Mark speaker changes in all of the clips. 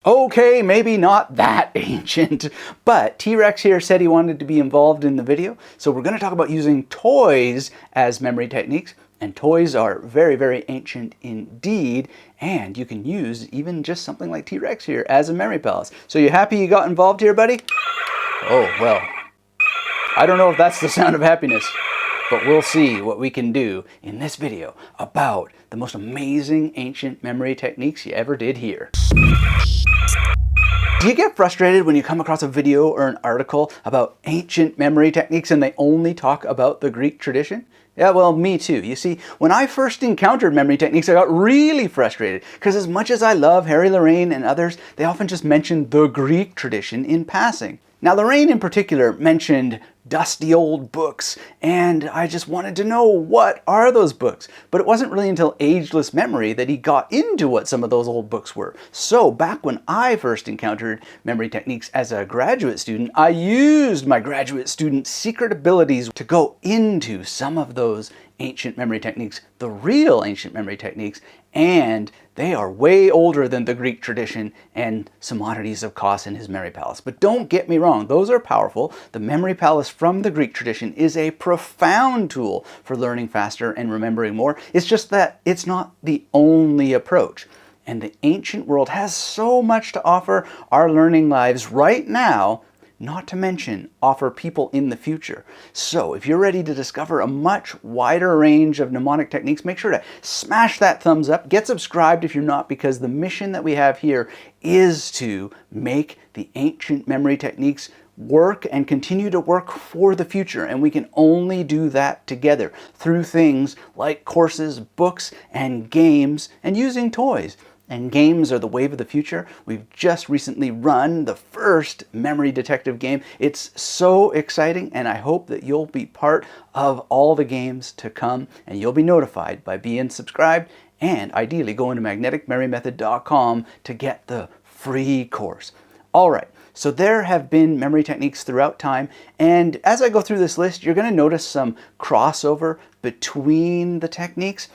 Speaker 1: Okay, maybe not that ancient, but T-Rex here said he wanted to be involved in the video, so we're going to talk about using toys as memory techniques, and toys are very, very ancient indeed, and you can use even just something like T-Rex here as a memory palace. So you happy you got involved here, buddy? Oh, well, I don't know if that's the sound of happiness, but we'll see what we can do in this video about the most amazing ancient memory techniques you ever did hear. Do you get frustrated when you come across a video or an article about ancient memory techniques and they only talk about the Greek tradition? Yeah, well, me too. You see, when I first encountered memory techniques, I got really frustrated because as much as I love Harry Lorraine and others, they often just mention the Greek tradition in passing. Now, Lorraine in particular mentioned dusty old books, and I just wanted to know, what are those books? But it wasn't really until Ageless Memory that he got into what some of those old books were. So back when I first encountered memory techniques as a graduate student, I used my graduate student secret abilities to go into some of those ancient memory techniques, the real ancient memory techniques, and they are way older than the Greek tradition and some oddities of Kos and his memory palace. But don't get me wrong, those are powerful. The memory palace from the Greek tradition is a profound tool for learning faster and remembering more. It's just that it's not the only approach. And the ancient world has so much to offer our learning lives right now, not to mention offer people in the future. So if you're ready to discover a much wider range of mnemonic techniques, make sure to smash that thumbs up, get subscribed if you're not, because the mission that we have here is to make the ancient memory techniques work and continue to work for the future. And we can only do that together through things like courses, books, and games, and using toys. And games are the wave of the future. We've just recently run the first memory detective game. It's so exciting, and I hope that you'll be part of all the games to come, and you'll be notified by being subscribed, and ideally go into magneticmemorymethod.com to get the free course. All right, so there have been memory techniques throughout time, and as I go through this list, you're going to notice some crossover between the techniques,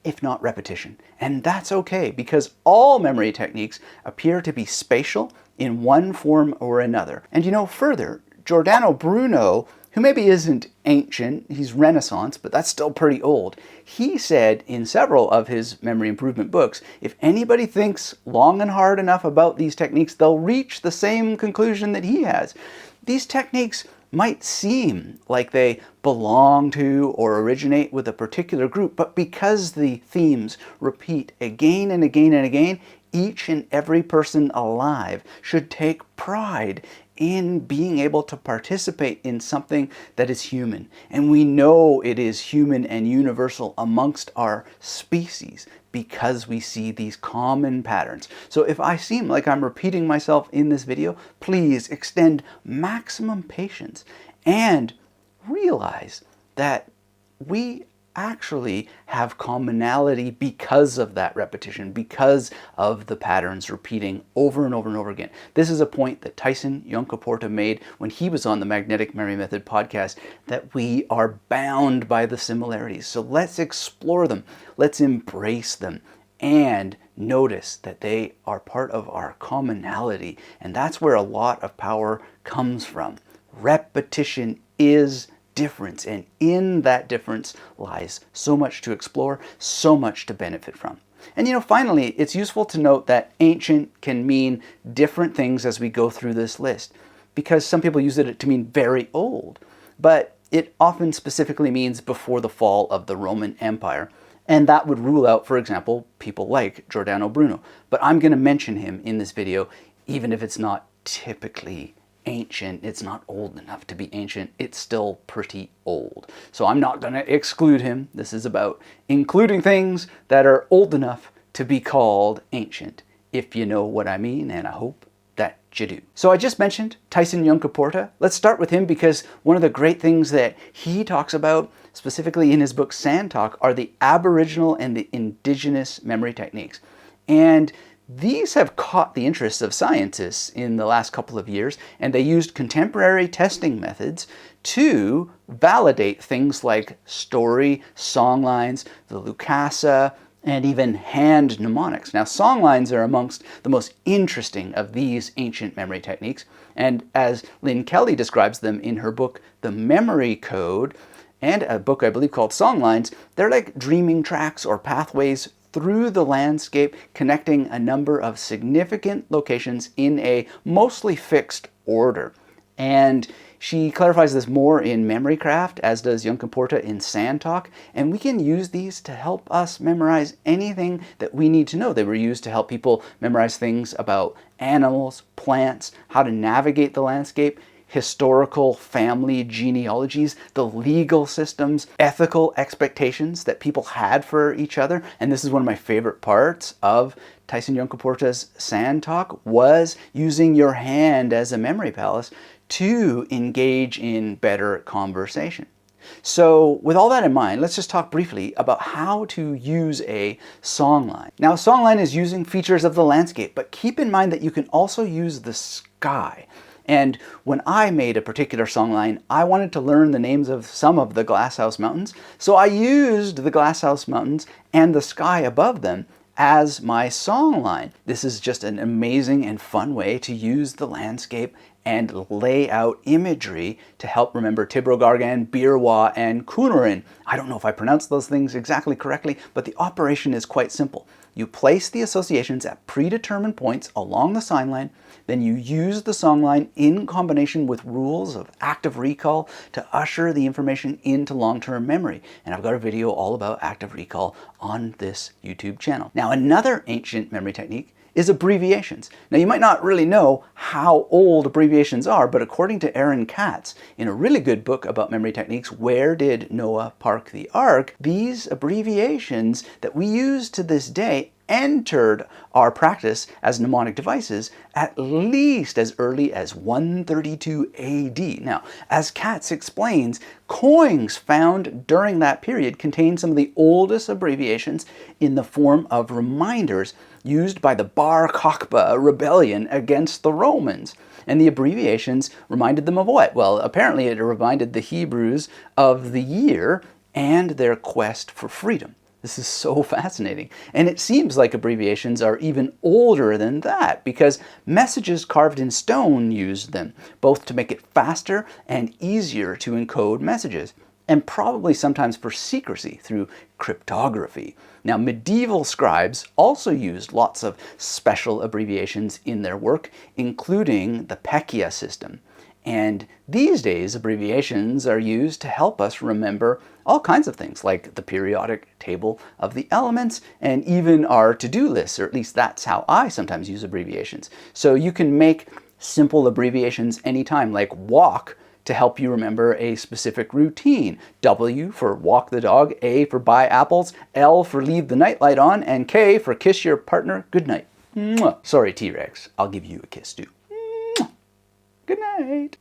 Speaker 1: if not repetition. And that's okay, because all memory techniques appear to be spatial in one form or another. And you know, further, Giordano Bruno, who maybe isn't ancient, he's Renaissance, but that's still pretty old, he said in several of his memory improvement books, if anybody thinks long and hard enough about these techniques, they'll reach the same conclusion that he has. These techniques might seem like they belong to or originate with a particular group, but because the themes repeat again and again and again, each and every person alive should take pride in being able to participate in something that is human. And we know it is human and universal amongst our species because we see these common patterns. So if I seem like I'm repeating myself in this video, please extend maximum patience and realize that we actually have commonality because of that repetition, because of the patterns repeating over and over and over again. This is a point that Tyson Yunkaporta made when he was on the Magnetic Memory Method podcast, that we are bound by the similarities. So let's explore them, let's embrace them, and notice that they are part of our commonality. And that's where a lot of power comes from. Repetition is difference, and in that difference lies so much to explore, so much to benefit from. And you know, finally, it's useful to note that ancient can mean different things as we go through this list, because some people use it to mean very old, but it often specifically means before the fall of the Roman Empire. And that would rule out, for example, people like Giordano Bruno. But I'm going to mention him in this video, even if it's not typically ancient. It's not old enough to be ancient. It's still pretty old. So I'm not going to exclude him. This is about including things that are old enough to be called ancient, if you know what I mean, and I hope that you do. So I just mentioned Tyson Yunkaporta. Let's start with him, because one of the great things that he talks about, specifically in his book Sand Talk, are the Aboriginal and the Indigenous memory techniques. And these have caught the interest of scientists in the last couple of years, and they used contemporary testing methods to validate things like story, songlines, the Lukasa, and even hand mnemonics. Now, songlines are amongst the most interesting of these ancient memory techniques, and as Lynn Kelly describes them in her book, The Memory Code, and a book I believe called Songlines, they're like dreaming tracks or pathways through the landscape, connecting a number of significant locations in a mostly fixed order. And she clarifies this more in Memorycraft, as does Yunkaporta in Sand Talk, and we can use these to help us memorize anything that we need to know. They were used to help people memorize things about animals, plants, how to navigate the landscape, historical family genealogies, the legal systems, ethical expectations that people had for each other. And this is one of my favorite parts of Tyson Yunkaporta's Sand Talk, was using your hand as a memory palace to engage in better conversation. So with all that in mind, let's just talk briefly about how to use a songline. Now, a songline is using features of the landscape, but keep in mind that you can also use the sky. And when I made a particular songline, I wanted to learn the names of some of the Glasshouse Mountains, so I used the Glasshouse Mountains and the sky above them as my songline. This is just an amazing and fun way to use the landscape and lay out imagery to help remember Tibrogargan, Birwa, and Kunorin. I don't know if I pronounced those things exactly correctly, but the operation is quite simple. You place the associations at predetermined points along the sign line, then you use the songline in combination with rules of active recall to usher the information into long-term memory. And I've got a video all about active recall on this YouTube channel. Now, another ancient memory technique is abbreviations. Now, you might not really know how old abbreviations are, but according to Aaron Katz, in a really good book about memory techniques, Where Did Noah Park the Ark?, these abbreviations that we use to this day entered our practice as mnemonic devices at least as early as 132 AD. Now, as Katz explains, coins found during that period contain some of the oldest abbreviations in the form of reminders used by the Bar Kokhba rebellion against the Romans. And the abbreviations reminded them of what? Well, apparently it reminded the Hebrews of the year and their quest for freedom. This is so fascinating. And it seems like abbreviations are even older than that, because messages carved in stone used them, both to make it faster and easier to encode messages, and probably sometimes for secrecy through cryptography. Now, medieval scribes also used lots of special abbreviations in their work, including the Pekya system. And these days, abbreviations are used to help us remember all kinds of things, like the periodic table of the elements and even our to-do lists, or at least that's how I sometimes use abbreviations. So you can make simple abbreviations anytime, like walk, to help you remember a specific routine. W for walk the dog, A for buy apples, L for leave the nightlight on, and K for kiss your partner goodnight. Mwah. Sorry, T-Rex, I'll give you a kiss too. Mwah. Good night.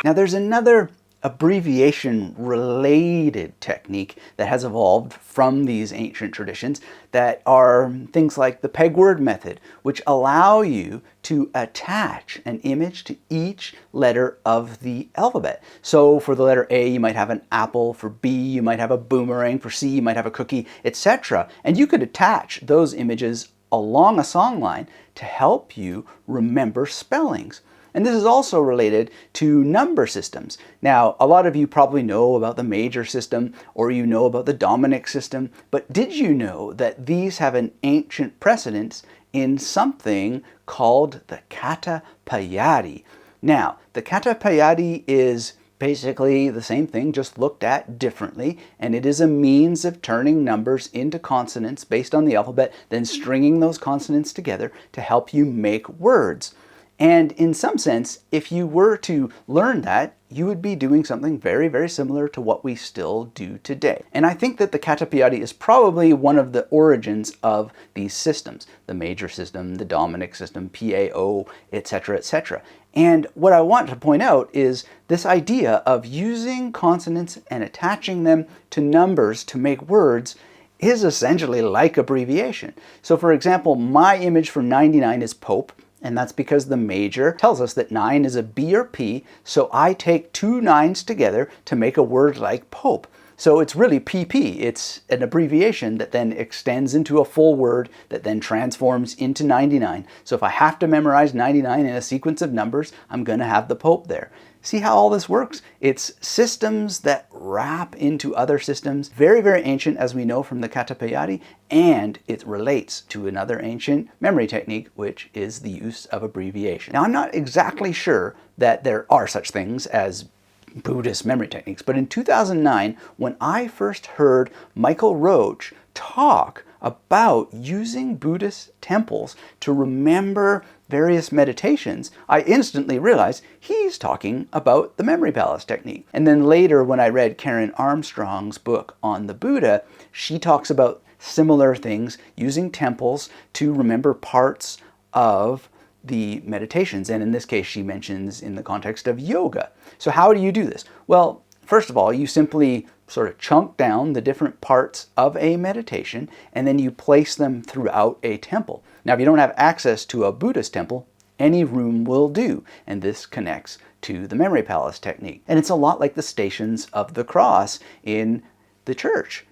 Speaker 1: Now there's another abbreviation-related technique that has evolved from these ancient traditions that are things like the Pegword method, which allow you to attach an image to each letter of the alphabet. So for the letter A, you might have an apple. For B, you might have a boomerang. For C, you might have a cookie, etc. And you could attach those images along a songline to help you remember spellings. And this is also related to number systems. Now, a lot of you probably know about the major system, or you know about the Dominic system, but did you know that these have an ancient precedence in something called the Katapayadi? Now, the Katapayadi is basically the same thing, just looked at differently, and it is a means of turning numbers into consonants based on the alphabet, then stringing those consonants together to help you make words. And in some sense, if you were to learn that, you would be doing something very, very similar to what we still do today. And I think that the Katapayadi is probably one of the origins of these systems, the major system, the Dominic system, PAO, etc., etc. And what I want to point out is this idea of using consonants and attaching them to numbers to make words is essentially like abbreviation. So for example, my image for 99 is Pope, and that's because the major tells us that 9 is a B or P, so I take two 9s together to make a word like Pope. So it's really PP. It's an abbreviation that then extends into a full word that then transforms into 99. So if I have to memorize 99 in a sequence of numbers, I'm going to have the Pope there. See how all this works? It's systems that wrap into other systems, very, very ancient, as we know from the Katapayadi, and it relates to another ancient memory technique, which is the use of abbreviation. Now, I'm not exactly sure that there are such things as Buddhist memory techniques, but in 2009, when I first heard Michael Roach talk about using Buddhist temples to remember various meditations, I instantly realized he's talking about the memory palace technique. And then later, when I read Karen Armstrong's book on the Buddha, she talks about similar things, using temples to remember parts of the meditations. And in this case, she mentions in the context of yoga. So how do you do this? Well, first of all, you simply sort of chunk down the different parts of a meditation, and then you place them throughout a temple. Now, if you don't have access to a Buddhist temple, any room will do, and this connects to the memory palace technique. And it's a lot like the Stations of the Cross in the church.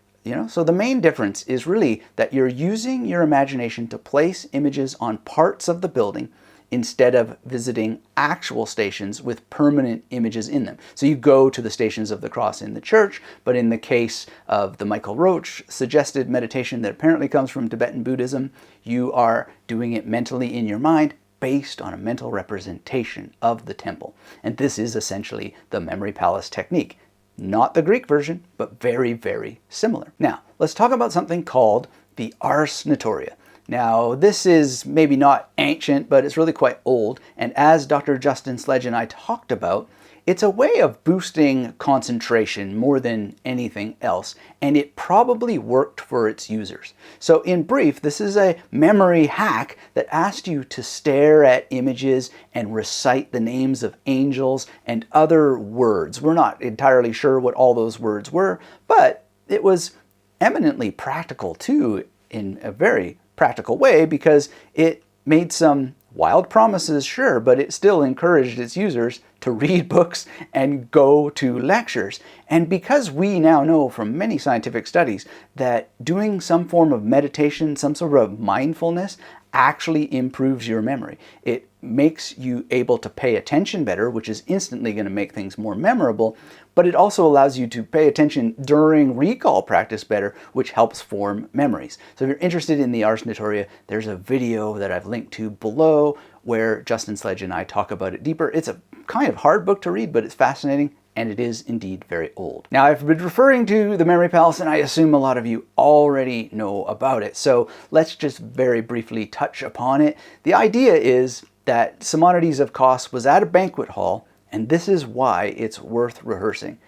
Speaker 1: So the main difference is really that you're using your imagination to place images on parts of the building instead of visiting actual stations with permanent images in them. So you go to the Stations of the Cross in the church, but in the case of the Michael Roach suggested meditation that apparently comes from Tibetan Buddhism, you are doing it mentally in your mind based on a mental representation of the temple. And this is essentially the memory palace technique. Not the Greek version, but very, very similar. Now, let's talk about something called the Ars Notoria. Now, this is maybe not ancient, but it's really quite old. And as Dr. Justin Sledge and I talked about, it's a way of boosting concentration more than anything else, and it probably worked for its users. So in brief, this is a memory hack that asked you to stare at images and recite the names of angels and other words. We're not entirely sure what all those words were, but it was eminently practical too, in a very practical way, because it made some wild promises, sure, but it still encouraged its users to read books and go to lectures. And because we now know from many scientific studies that doing some form of meditation, some sort of mindfulness, actually improves your memory. It makes you able to pay attention better, which is instantly going to make things more memorable, but it also allows you to pay attention during recall practice better, which helps form memories. So if you're interested in the Ars Notoria, there's a video that I've linked to below where Justin Sledge and I talk about it deeper. It's a kind of hard book to read, but it's fascinating, and it is indeed very old. Now, I've been referring to the Memory Palace, and I assume a lot of you already know about it. So let's just very briefly touch upon it. The idea is that Simonides of Kos was at a banquet hall, and this is why it's worth rehearsing.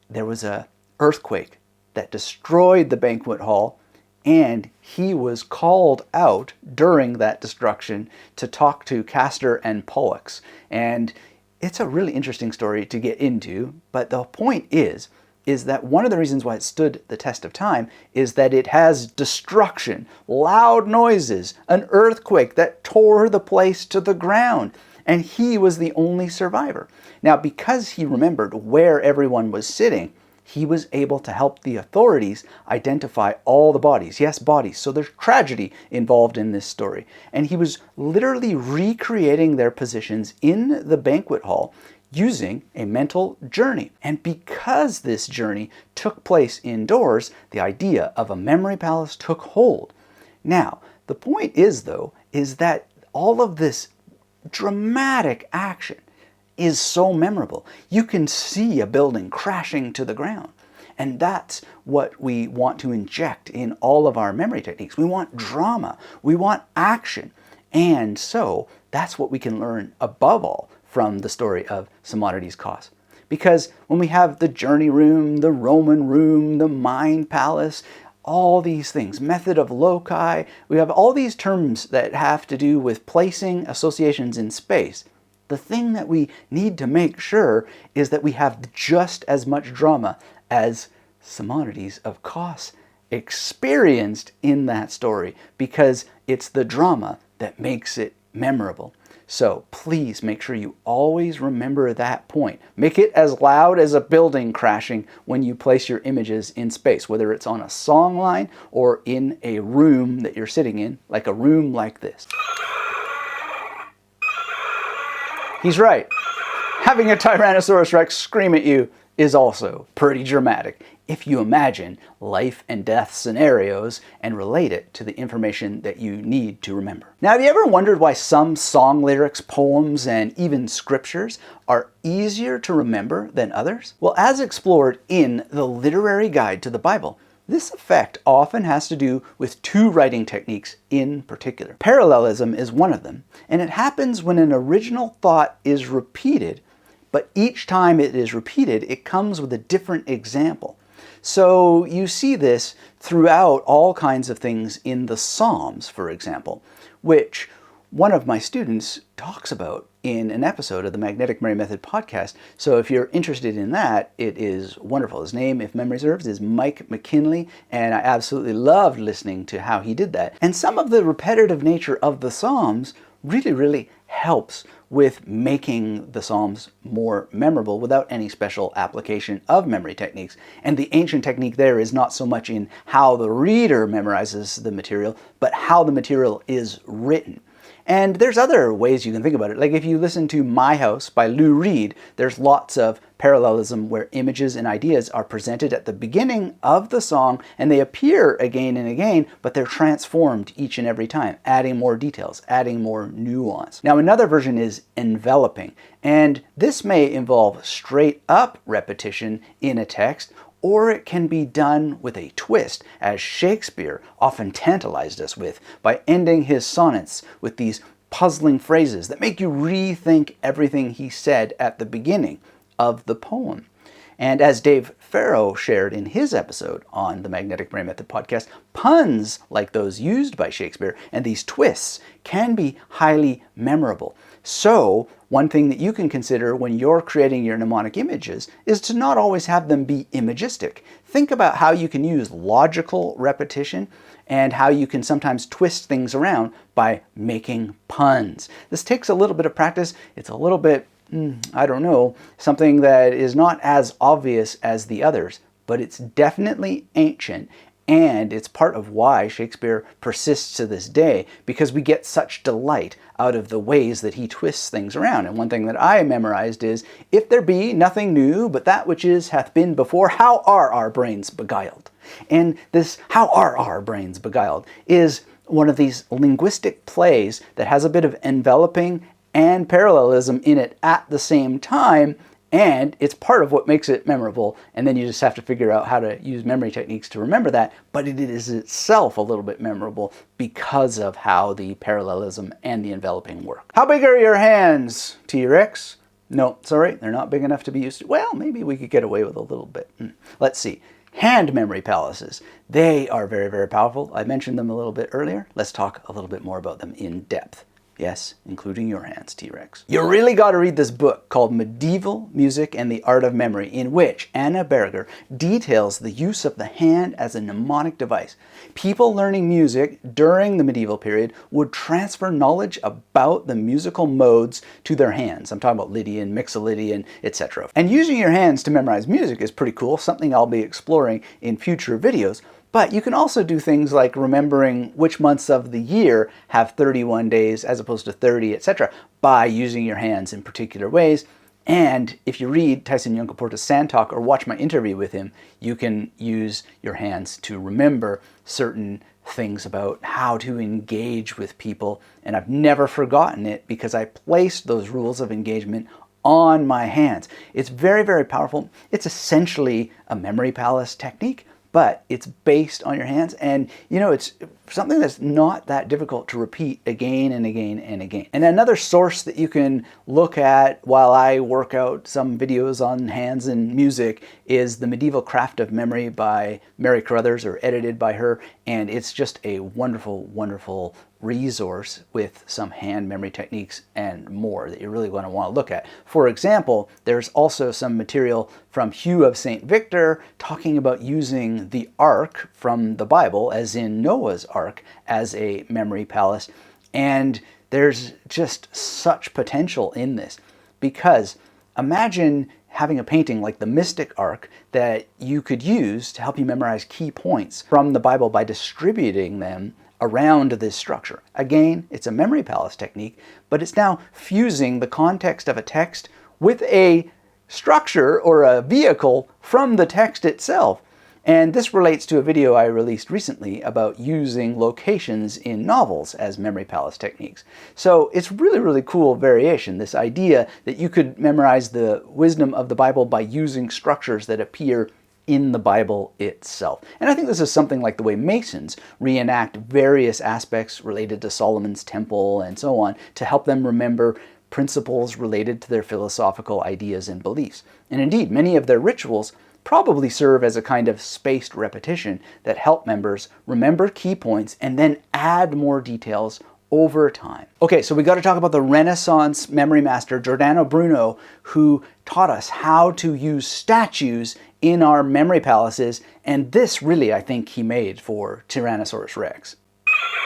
Speaker 1: There was an earthquake that destroyed the banquet hall, and he was called out during that destruction to talk to Castor and Pollux. And it's a really interesting story to get into, but the point is that one of the reasons why it stood the test of time is that it has destruction, loud noises, an earthquake that tore the place to the ground, and he was the only survivor. Now, because he remembered where everyone was sitting, he was able to help the authorities identify all the bodies. Yes, bodies. So there's tragedy involved in this story. And he was literally recreating their positions in the banquet hall using a mental journey. And because this journey took place indoors, the idea of a memory palace took hold. Now, the point is, though, is that all of this dramatic action is so memorable. You can see a building crashing to the ground. And that's what we want to inject in all of our memory techniques. We want drama. We want action. And so that's what we can learn above all from the story of Simonides Kos. Because when we have the journey room, the Roman room, the mind palace, all these things, method of loci, we have all these terms that have to do with placing associations in space. The thing that we need to make sure is that we have just as much drama as Simonides of Kos experienced in that story, because it's the drama that makes it memorable. So please make sure you always remember that point. Make it as loud as a building crashing when you place your images in space, whether it's on a songline or in a room that you're sitting in, like a room like this. He's right. Having a Tyrannosaurus Rex scream at you is also pretty dramatic if you imagine life and death scenarios and relate it to the information that you need to remember. Now, have you ever wondered why some song lyrics, poems, and even scriptures are easier to remember than others? Well, as explored in the Literary Guide to the Bible, this effect often has to do with two writing techniques in particular. Parallelism is one of them, and it happens when an original thought is repeated, but each time it is repeated, it comes with a different example. So you see this throughout all kinds of things in the Psalms, for example, which one of my students talks about in an episode of the Magnetic Memory Method podcast. So if you're interested in that, it is wonderful. His name, if memory serves, is Mike McKinley, and I absolutely loved listening to how he did that. And some of the repetitive nature of the Psalms really helps with making the Psalms more memorable without any special application of memory techniques. And the ancient technique there is not so much in how the reader memorizes the material, but how the material is written. And there's other ways you can think about it. Like if you listen to My House by Lou Reed, there's lots of parallelism where images and ideas are presented at the beginning of the song and they appear again and again, but they're transformed each and every time, adding more details, adding more nuance. Now, another version is enveloping, and this may involve straight up repetition in a text, or it can be done with a twist, as Shakespeare often tantalized us with by ending his sonnets with these puzzling phrases that make you rethink everything he said at the beginning of the poem. And as Dave Farrow shared in his episode on the Magnetic Memory Method podcast, puns like those used by Shakespeare and these twists can be highly memorable. So one thing that you can consider when you're creating your mnemonic images is to not always have them be imagistic. Think about how you can use logical repetition and how you can sometimes twist things around by making puns. This takes a little bit of practice. It's a little bit, I don't know, something that is not as obvious as the others, but it's definitely ancient. And it's part of why Shakespeare persists to this day, because we get such delight out of the ways that he twists things around. And one thing that I memorized is, if there be nothing new, but that which is hath been before, how are our brains beguiled? And this how are our brains beguiled is one of these linguistic plays that has a bit of enveloping and parallelism in it at the same time. And it's part of what makes it memorable, and then you just have to figure out how to use memory techniques to remember that, but it is itself a little bit memorable because of how the parallelism and the enveloping work. How big are your hands, T-Rex? No, sorry, they're not big enough to be used. Well, maybe we could get away with a little bit. Let's see. Hand memory palaces. They are very powerful. I mentioned them a little bit earlier. Let's talk a little bit more about them in depth. Yes, including your hands, T-Rex. You really got to read this book called Medieval Music and the Art of Memory, in which Anna Berger details the use of the hand as a mnemonic device. People learning music during the medieval period would transfer knowledge about the musical modes to their hands. I'm talking about Lydian, Mixolydian, etc. And using your hands to memorize music is pretty cool, something I'll be exploring in future videos. But you can also do things like remembering which months of the year have 31 days as opposed to 30, etc. by using your hands in particular ways. And if you read Tyson Yunkaporta's Sand Talk or watch my interview with him, you can use your hands to remember certain things about how to engage with people. And I've never forgotten it because I placed those rules of engagement on my hands. It's very powerful. It's essentially a memory palace technique, but it's based on your hands, and you know, it's something that's not that difficult to repeat again and again and again. And another source that you can look at while I work out some videos on hands and music is The Medieval Craft of Memory by Mary Carruthers, or edited by her, and it's just a wonderful resource with some hand memory techniques and more that you're really going to want to look at. For example, there's also some material from Hugh of St. Victor talking about using the Ark from the Bible, as in Noah's Ark, as a memory palace. And there's just such potential in this, because imagine having a painting like the Mystic Ark that you could use to help you memorize key points from the Bible by distributing them around this structure. Again, it's a memory palace technique, but it's now fusing the context of a text with a structure or a vehicle from the text itself. And this relates to a video I released recently about using locations in novels as memory palace techniques. So it's really, really cool variation, this idea that you could memorize the wisdom of the Bible by using structures that appear in the Bible itself. And I think this is something like the way Masons reenact various aspects related to Solomon's temple and so on to help them remember principles related to their philosophical ideas and beliefs. And indeed, many of their rituals probably serve as a kind of spaced repetition that help members remember key points and then add more details over time. Okay, so we got to talk about the Renaissance memory master Giordano Bruno, who taught us how to use statues in our memory palaces, and this really I think he made for Tyrannosaurus Rex.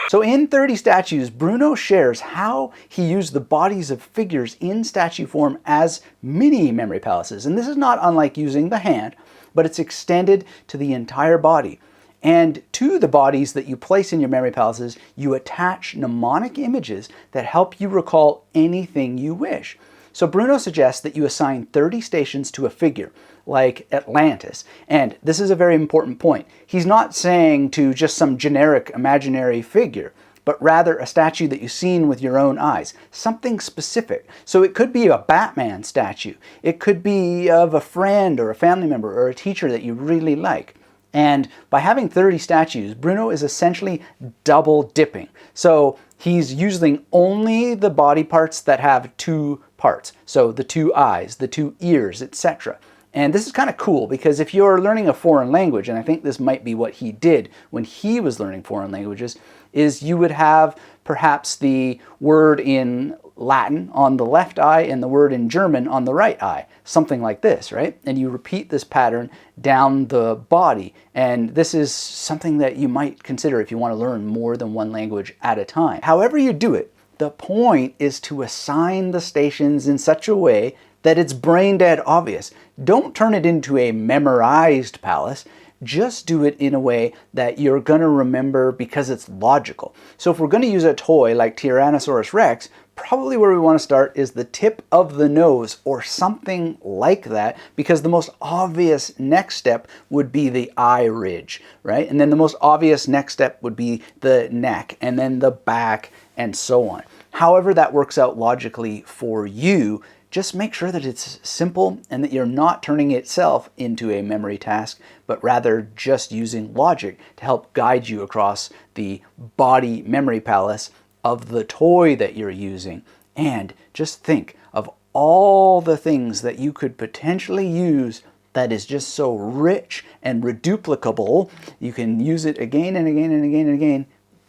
Speaker 1: So in 30 Statues, Bruno shares how he used the bodies of figures in statue form as mini memory palaces. And this is not unlike using the hand, but it's extended to the entire body. And to the bodies that you place in your memory palaces, you attach mnemonic images that help you recall anything you wish. So Bruno suggests that you assign 30 stations to a figure, like Atlantis. And this is a very important point. He's not saying to just some generic imaginary figure, but rather a statue that you've seen with your own eyes, something specific. So it could be a Batman statue. It could be of a friend or a family member or a teacher that you really like. And by having 30 statues, Bruno is essentially double dipping. So he's using only the body parts that have two parts. So the two eyes, the two ears, etc. And this is kind of cool because if you're learning a foreign language, and I think this might be what he did when he was learning foreign languages, is you would have perhaps the word in Latin on the left eye and the word in German on the right eye, something like this, right? And you repeat this pattern down the body. And this is something that you might consider if you want to learn more than one language at a time. However you do it, the point is to assign the stations in such a way that it's brain dead obvious. Don't turn it into a memorized palace. Just do it in a way that you're going to remember because it's logical. So if we're going to use a toy like Tyrannosaurus Rex, probably where we want to start is the tip of the nose or something like that, because the most obvious next step would be the eye ridge, right? And then the most obvious next step would be the neck and then the back and so on. However that works out logically for you, just make sure that it's simple and that you're not turning itself into a memory task, but rather just using logic to help guide you across the body memory palace of the toy that you're using. And just think of all the things that you could potentially use that is just so rich and reduplicable. You can use it again and again and again and again.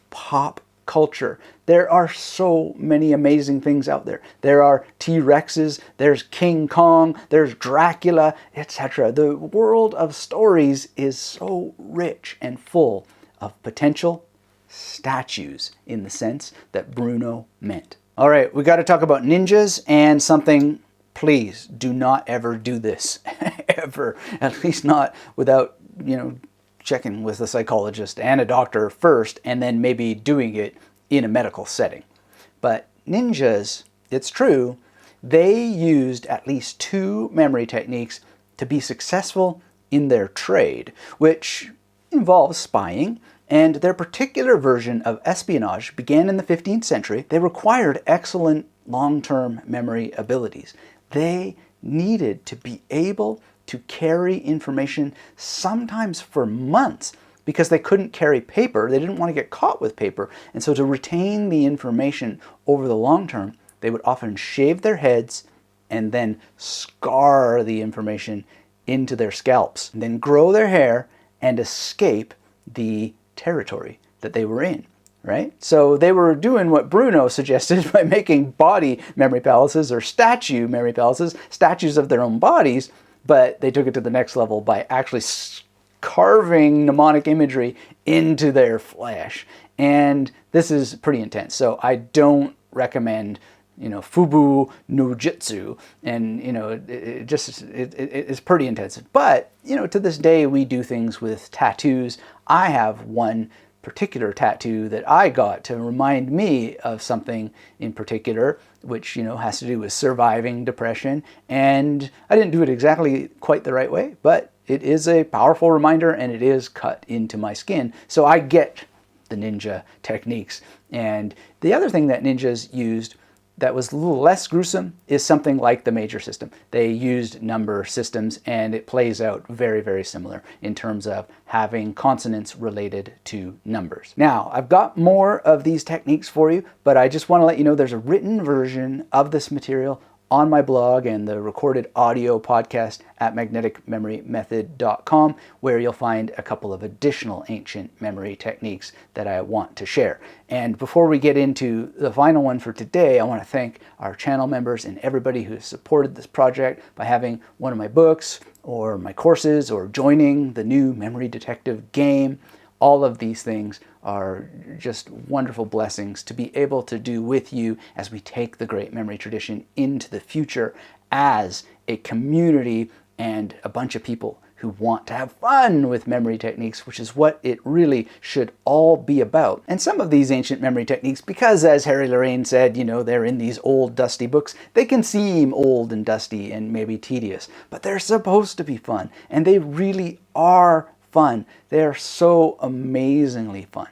Speaker 1: Pop culture. There are so many amazing things out there. There are T-Rexes, there's King Kong, there's Dracula, etc. The world of stories is so rich and full of potential statues in the sense that Bruno meant. All right, we got to talk about ninjas and something. Please do not ever do this, ever. At least not without, checking with a psychologist and a doctor first, and then maybe doing it in a medical setting. But ninjas, it's true, they used at least 2 memory techniques to be successful in their trade, which involves spying, and their particular version of espionage began in the 15th century. They required excellent long-term memory abilities. They needed to be able to carry information sometimes for months because they couldn't carry paper. They didn't want to get caught with paper. And so to retain the information over the long term, they would often shave their heads and then scar the information into their scalps, and then grow their hair and escape the territory that they were in, right? So they were doing what Bruno suggested by making body memory palaces or statue memory palaces, statues of their own bodies, but they took it to the next level by actually carving mnemonic imagery into their flesh. And this is pretty intense. So I don't recommend, fubu no jutsu, and it's pretty intensive. But to this day we do things with tattoos. I have one particular tattoo that I got to remind me of something in particular, which has to do with surviving depression. And I didn't do it exactly quite the right way, but it is a powerful reminder, and it is cut into my skin, so I get the ninja techniques. And the other thing that ninjas used that was a little less gruesome is something like the major system. They used number systems, and it plays out very, very similar in terms of having consonants related to numbers. Now, I've got more of these techniques for you, but I just want to let you know there's a written version of this material on my blog and the recorded audio podcast at magneticmemorymethod.com, where you'll find a couple of additional ancient memory techniques that I want to share. And before we get into the final one for today, I want to thank our channel members and everybody who has supported this project by having one of my books or my courses or joining the new Memory Detective game. All of these things are just wonderful blessings to be able to do with you as we take the great memory tradition into the future as a community and a bunch of people who want to have fun with memory techniques, which is what it really should all be about. And some of these ancient memory techniques, because as Harry Lorraine said, they're in these old dusty books, they can seem old and dusty and maybe tedious, but they're supposed to be fun, and they really are fun. They're so amazingly fun.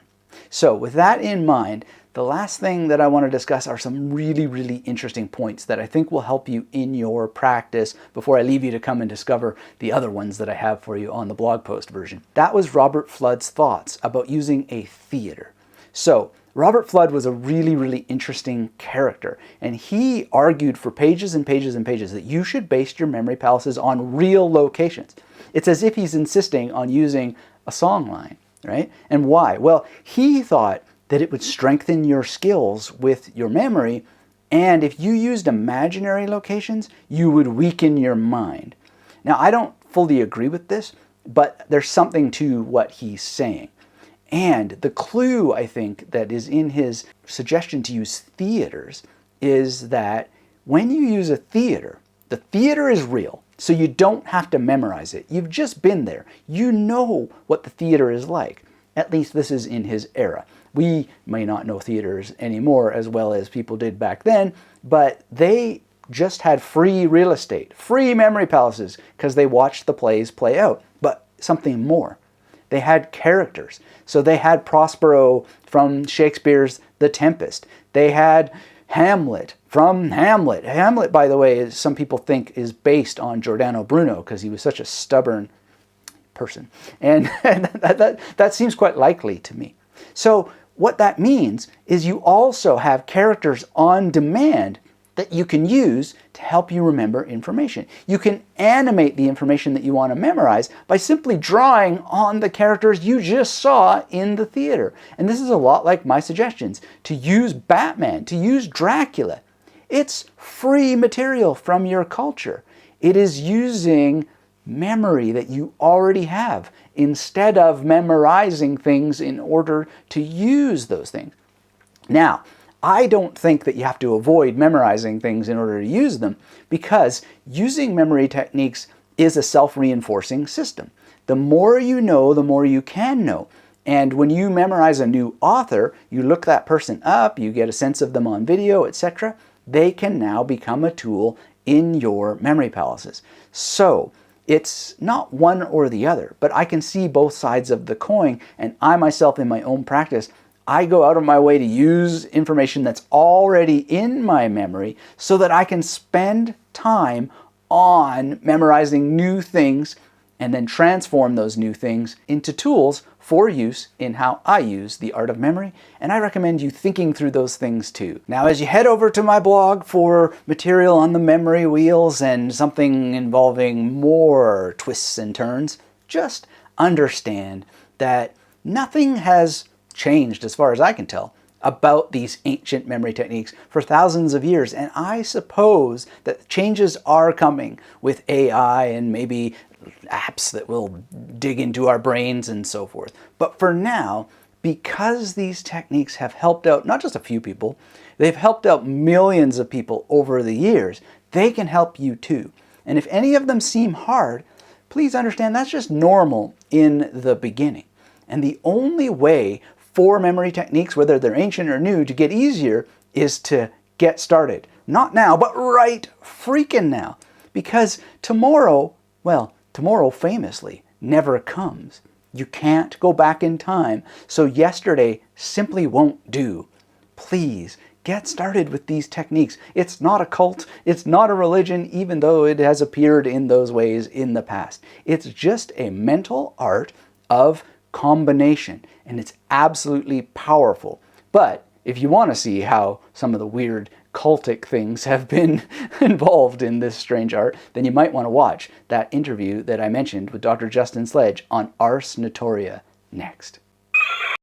Speaker 1: So with that in mind, the last thing that I want to discuss are some really, really interesting points that I think will help you in your practice before I leave you to come and discover the other ones that I have for you on the blog post version. That was Robert Fludd's thoughts about using a theater. So Robert Fludd was a really, really interesting character, and he argued for pages and pages and pages that you should base your memory palaces on real locations. It's as if he's insisting on using a songline, right? And why? Well, he thought that it would strengthen your skills with your memory, and if you used imaginary locations, you would weaken your mind. Now, I don't fully agree with this, but there's something to what he's saying. And the clue, I think, that is in his suggestion to use theaters is that when you use a theater, the theater is real, so you don't have to memorize it. You've just been there. You know what the theater is like. At least this is in his era. We may not know theaters anymore as well as people did back then, but they just had free real estate, free memory palaces, because they watched the plays play out. But something more. They had characters. So they had Prospero from Shakespeare's The Tempest. They had Hamlet from Hamlet. Hamlet, by the way, some people think is based on Giordano Bruno because he was such a stubborn person. And that seems quite likely to me. So what that means is you also have characters on demand that you can use to help you remember information. You can animate the information that you want to memorize by simply drawing on the characters you just saw in the theater. And this is a lot like my suggestions to use Batman, to use Dracula. It's free material from your culture. It is using memory that you already have instead of memorizing things in order to use those things. Now, I don't think that you have to avoid memorizing things in order to use them, because using memory techniques is a self-reinforcing system. The more you know, the more you can know. And when you memorize a new author, you look that person up, you get a sense of them on video, etc. They can now become a tool in your memory palaces. So it's not one or the other, but I can see both sides of the coin, and I myself in my own practice, I go out of my way to use information that's already in my memory so that I can spend time on memorizing new things and then transform those new things into tools for use in how I use the art of memory. And I recommend you thinking through those things too. Now, as you head over to my blog for material on the memory wheels and something involving more twists and turns, just understand that nothing has changed, as far as I can tell, about these ancient memory techniques for thousands of years. And I suppose that changes are coming with AI and maybe apps that will dig into our brains and so forth. But for now, because these techniques have helped out not just a few people, They've helped out millions of people over the years. They can help you too. And if any of them seem hard, please understand that's just normal in the beginning. And the only way for memory techniques, whether they're ancient or new, to get easier is to get started. Not now, but right freaking now. Because tomorrow, well, tomorrow famously never comes. You can't go back in time, so yesterday simply won't do. Please, get started with these techniques. It's not a cult, it's not a religion, even though it has appeared in those ways in the past. It's just a mental art of combination, and it's absolutely powerful. But if you want to see how some of the weird cultic things have been involved in this strange art, then you might want to watch that interview that I mentioned with Dr. Justin Sledge on Ars Notoria next.